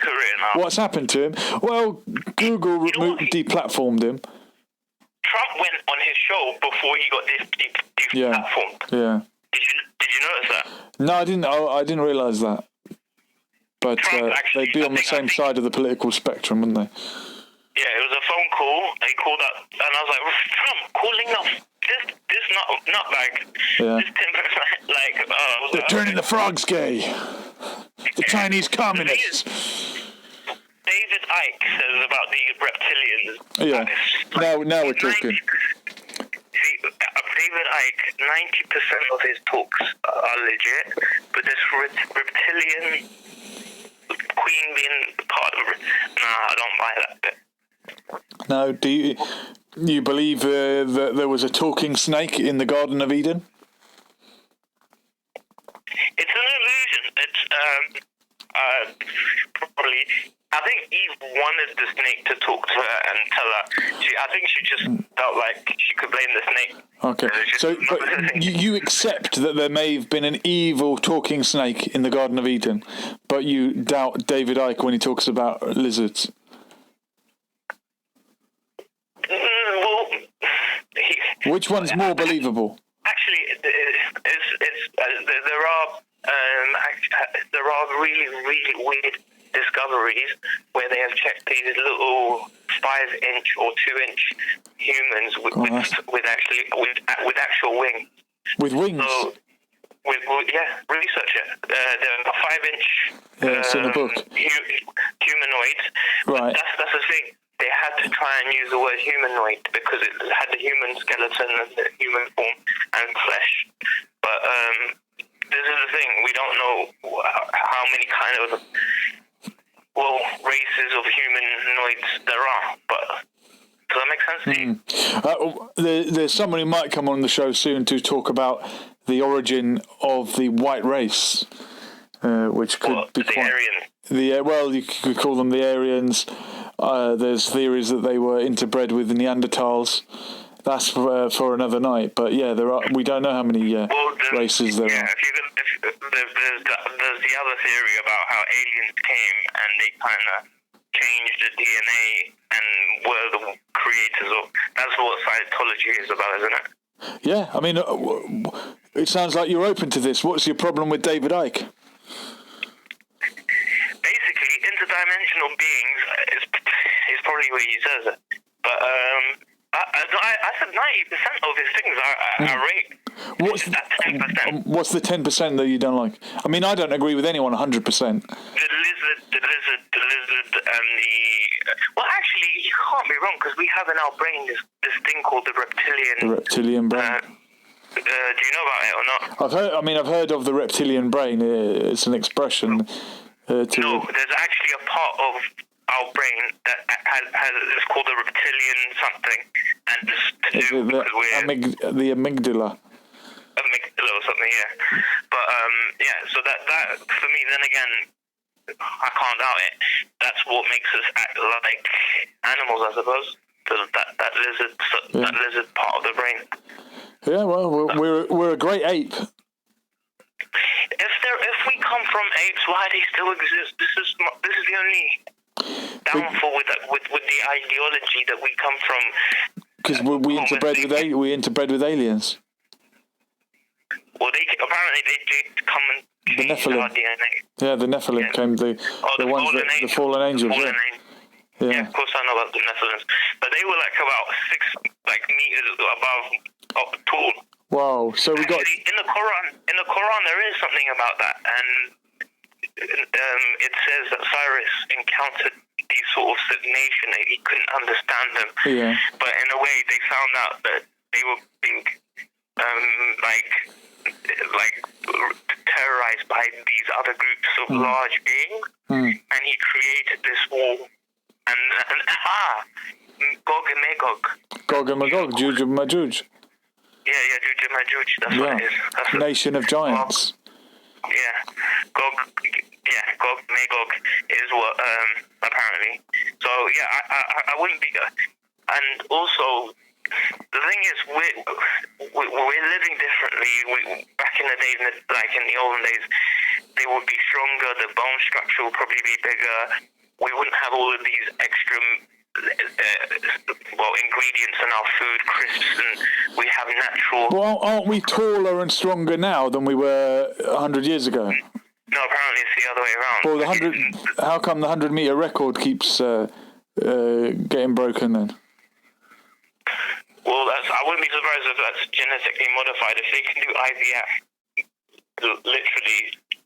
Speaker 2: What's happened to him? Well, Google deplatformed him.
Speaker 3: Trump went on his show before he got deplatformed.
Speaker 2: Yeah.
Speaker 3: Did you notice that?
Speaker 2: No, I didn't realise that. But they'd be on the same side of the political spectrum, wouldn't they?
Speaker 3: Yeah, it was a phone call. They called up, and I was like, Trump calling up this nutbag. This 10%,
Speaker 2: they're turning the frogs gay. The Chinese communists.
Speaker 3: David Icke says about the reptilians.
Speaker 2: Yeah. Now we're talking.
Speaker 3: See, David Icke, 90% of his talks are legit, but this reptilian queen being part of it, I don't buy that bit.
Speaker 2: Now, do you believe that there was a talking snake in the Garden of Eden?
Speaker 3: It's an illusion. It's probably I think Eve wanted the snake to talk to her and tell her. I think she just felt like she could blame the snake.
Speaker 1: Okay, so but you accept that there may have been an evil talking snake in the Garden of Eden, but you doubt David Icke when he talks about lizards.
Speaker 3: Well,
Speaker 1: which one's more believable?
Speaker 3: Actually, there are really, really weird discoveries where they have checked these little 5-inch or 2-inch humans with actual wings.
Speaker 1: With wings.
Speaker 3: So, research it. There are 5-inch.
Speaker 1: It's in the book.
Speaker 3: Humanoids.
Speaker 1: Right.
Speaker 3: That's the thing. They had to try and use the word humanoid because it had the human skeleton and the human form and flesh. But this is the thing. We don't know how many kind of races of humanoids there are. But does that make sense to you?
Speaker 1: There's someone who might come on the show soon to talk about the origin of the white race, which could be
Speaker 3: the Aryan.
Speaker 1: You could call them the Aryans. There's theories that they were interbred with the Neanderthals. That's for another night. But yeah, we don't know how many races there are.
Speaker 3: There's the other theory about how aliens came and they kind of changed the DNA and were the creators of. That's what Scientology is about, isn't it?
Speaker 1: Yeah, I mean, it sounds like you're open to this. What's your problem with David Icke?
Speaker 3: Basically, interdimensional beings is probably what he says it. But I said 90% of his things are rape.
Speaker 1: What's the 10% that you don't like? I mean, I don't agree with anyone 100%.
Speaker 3: The lizard, and actually, you can't be wrong because we have in our brain this thing called the reptilian.
Speaker 1: The reptilian brain.
Speaker 3: Do you know about it or not?
Speaker 1: I've heard of the reptilian brain. It's an expression.
Speaker 3: No, there's actually a part of our brain that it's called the reptilian something, and it's to do because
Speaker 1: the amygdala.
Speaker 3: Amygdala or something, yeah. But so that for me, then again, I can't doubt it. That's what makes us act like animals, I suppose. That lizard part of the brain.
Speaker 1: Yeah, well, we're a great ape.
Speaker 3: If we come from apes, why do they still exist? This is the only downfall with the ideology that we come from.
Speaker 1: Because we interbred with aliens.
Speaker 3: Well, apparently they come and change our DNA.
Speaker 1: Yeah, the Nephilim came the fallen angels.
Speaker 3: Yeah, of course I know about the Nephilims, but they were about 6 meters above tall.
Speaker 1: Wow! So we got
Speaker 3: in the Quran. In the Quran, there is something about that, and it says that Cyrus encountered these sort of nation and he couldn't understand them.
Speaker 1: Yeah.
Speaker 3: But in a way, they found out that they were being terrorized by these other groups of large beings, and he created this wall. And Gog and Magog.
Speaker 1: Gog and Magog, Juj and Majuj.
Speaker 3: Yeah, Juj and Majuj. That's what it is.
Speaker 1: Nation of giants.
Speaker 3: Gog and Magog is what apparently. So yeah, I wouldn't be. And also, the thing is, we're living differently. Back in the days, like in the olden days, they would be stronger. The bone structure would probably be bigger. We wouldn't have all of these extra ingredients in our food, crisps, and we have natural.
Speaker 1: Well, aren't we taller and stronger now than we were 100 years ago?
Speaker 3: No, apparently it's the other way around.
Speaker 1: Well, how come the 100-meter record keeps getting broken then?
Speaker 3: Well, I wouldn't be surprised if that's genetically modified. If they can do IVF, literally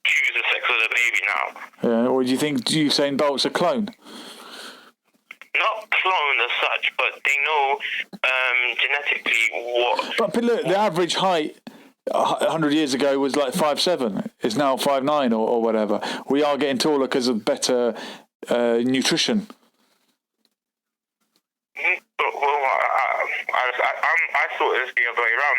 Speaker 3: choose the sex of the baby now.
Speaker 1: Yeah, or do you think Usain Bolt's a clone?
Speaker 3: Not clone as such, but they know genetically what.
Speaker 1: But look, the average height 100 years ago was like 5'7". It's now 5'9" or whatever. We are getting taller because of better nutrition.
Speaker 3: Well, I thought it was the other way around.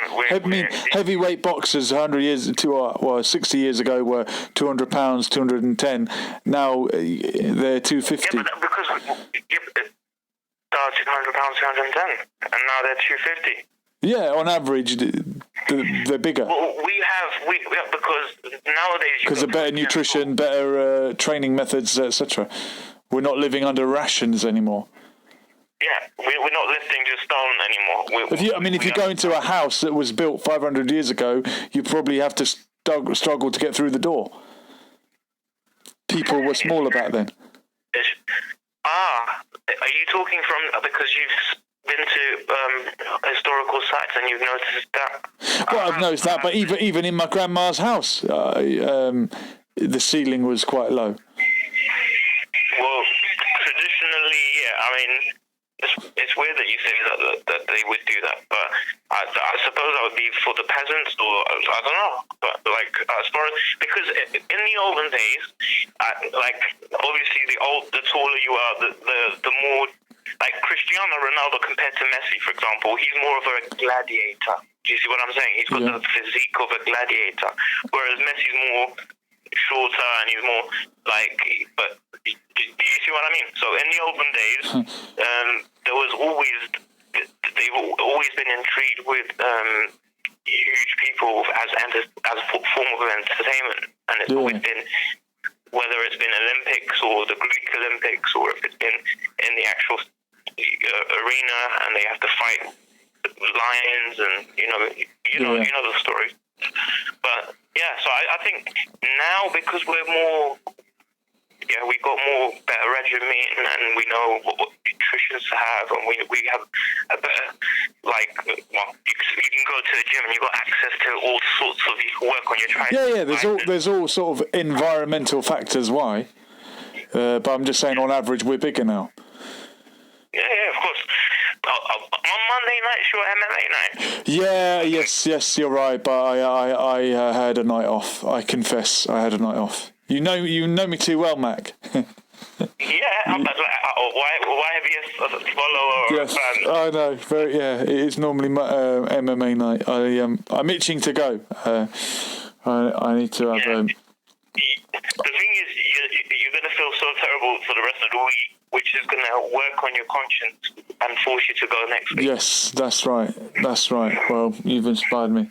Speaker 1: Heavyweight boxers 60 years ago were 200 pounds, 210. Now they're 250.
Speaker 3: Yeah, but because 200 pounds, 210, and now they're 250.
Speaker 1: Yeah, on average, they're bigger.
Speaker 3: Well, we have because nowadays
Speaker 1: because of better nutrition, better training methods, etc. We're not living under rations anymore.
Speaker 3: Yeah, we're not lifting just stone anymore.
Speaker 1: If you go into a house that was built 500 years ago, you probably have to struggle to get through the door. People were smaller back then.
Speaker 3: Are you talking from because you've been to historical sites and you've noticed that?
Speaker 1: Well, I've noticed that, but even in my grandma's house, the ceiling was quite low.
Speaker 3: Well, traditionally, yeah. I mean, it's weird that you say that they would do that, but I suppose that would be for the peasants, or I don't know. But like as far as because in the olden days, obviously the taller you are, the more. Like Cristiano Ronaldo compared to Messi, for example, he's more of a gladiator. Do you see what I'm saying? He's got the physique of a gladiator, whereas Messi's more shorter and he's more like. But do you see what I mean? So in the olden days, they've always been intrigued with huge people as a form of entertainment, and it's always been. Whether it's been Olympics or the Greek Olympics, or if it's been in the actual arena and they have to fight lions, and you know the story. But yeah, so I think now because we're more, we've got more better regimen and we know what nutrition to have, and we have a better you can go to the gym and you've got access to all sorts of, you can work on your training.
Speaker 1: There's all sort of environmental factors why, but I'm just saying on average we're bigger now.
Speaker 3: Yeah, of course. On Monday nights, your MMA night.
Speaker 1: Yeah, yes, you're right. But I had a night off. I confess, I had a night off. You know me too well, Mac.
Speaker 3: Yeah, why have you a follower or
Speaker 1: yes,
Speaker 3: a fan?
Speaker 1: I know. It is normally my MMA night. I'm itching to go. I need to have.
Speaker 3: The thing is, you're going to feel so terrible for the rest of the week, which is going to work on your conscience and force you to go next week.
Speaker 1: Yes, that's right. Well, you've inspired me.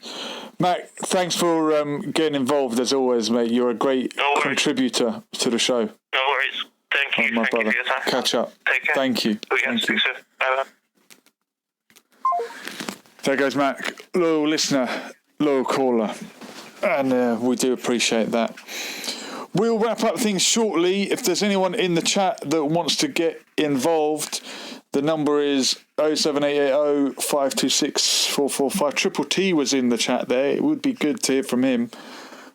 Speaker 1: Mac, thanks for getting involved as always, mate. You're a great contributor to the show.
Speaker 3: No worries. Thank you.
Speaker 1: My
Speaker 3: Thank
Speaker 1: brother.
Speaker 3: you for your time.
Speaker 1: Catch up.
Speaker 3: Take care.
Speaker 1: Thank you.
Speaker 3: Thank you. Bye-bye.
Speaker 1: There goes Mac, loyal listener, loyal caller, and we do appreciate that. We'll wrap up things shortly. If there's anyone in the chat that wants to get involved, the number is 07880 526 445. Triple T was in the chat there. It would be good to hear from him.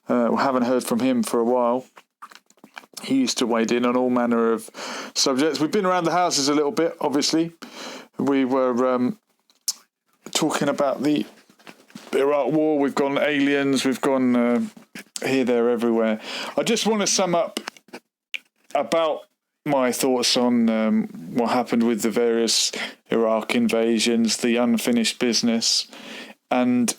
Speaker 1: We haven't heard from him for a while. He used to wade in on all manner of subjects. We've been around the houses a little bit, obviously. We were talking about the Iraq War. We've gone aliens. We've gone here, there, everywhere. I just want to sum up about my thoughts on what happened with the various Iraq invasions, the unfinished business, and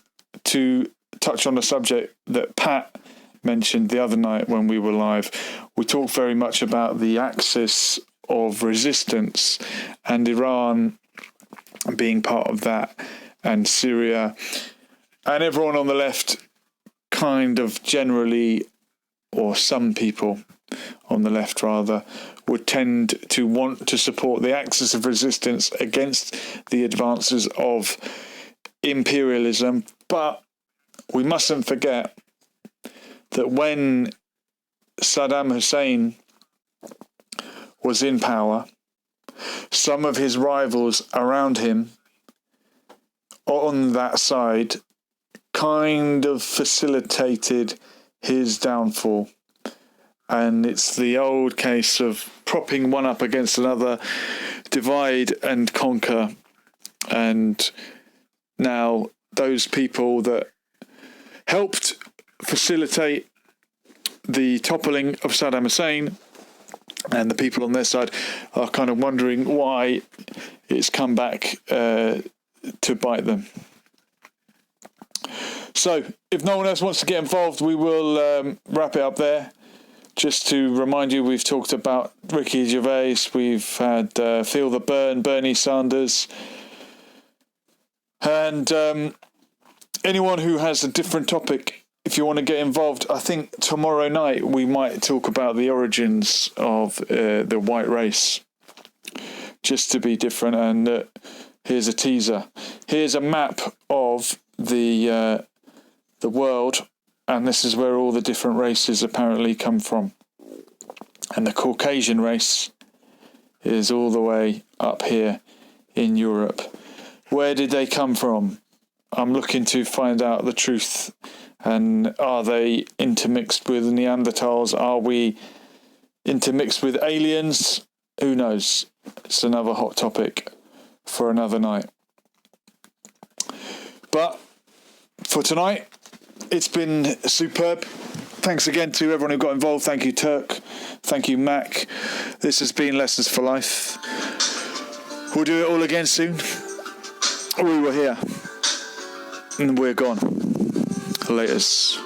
Speaker 1: to touch on a subject that Pat mentioned the other night when we were live. We talked very much about the axis of resistance and Iran being part of that, and Syria, and everyone on the left kind of generally, or some people on the left rather, would tend to want to support the axis of resistance against the advances of imperialism. But we mustn't forget that when Saddam Hussein was in power, some of his rivals around him on that side kind of facilitated his downfall. And it's the old case of propping one up against another, divide and conquer. And now those people that helped facilitate the toppling of Saddam Hussein and the people on their side are kind of wondering why it's come back to bite them. So, if no one else wants to get involved, we will wrap it up there. Just to remind you, we've talked about Ricky Gervais, we've had Feel the Burn, Bernie Sanders, and anyone who has a different topic, if you want to get involved, I think tomorrow night we might talk about the origins of the white race, just to be different. And here's a teaser. Here's a map of the world, and this is where all the different races apparently come from. And the Caucasian race is all the way up here in Europe. Where did they come from? I'm looking to find out the truth. And are they intermixed with Neanderthals? Are we intermixed with aliens? Who knows? It's another hot topic for another night. But for tonight, it's been superb. Thanks again to everyone who got involved. Thank you, Turk. Thank you, Mac. This has been Lessons for Life. We'll do it all again soon. We were here. And we're gone. Laters.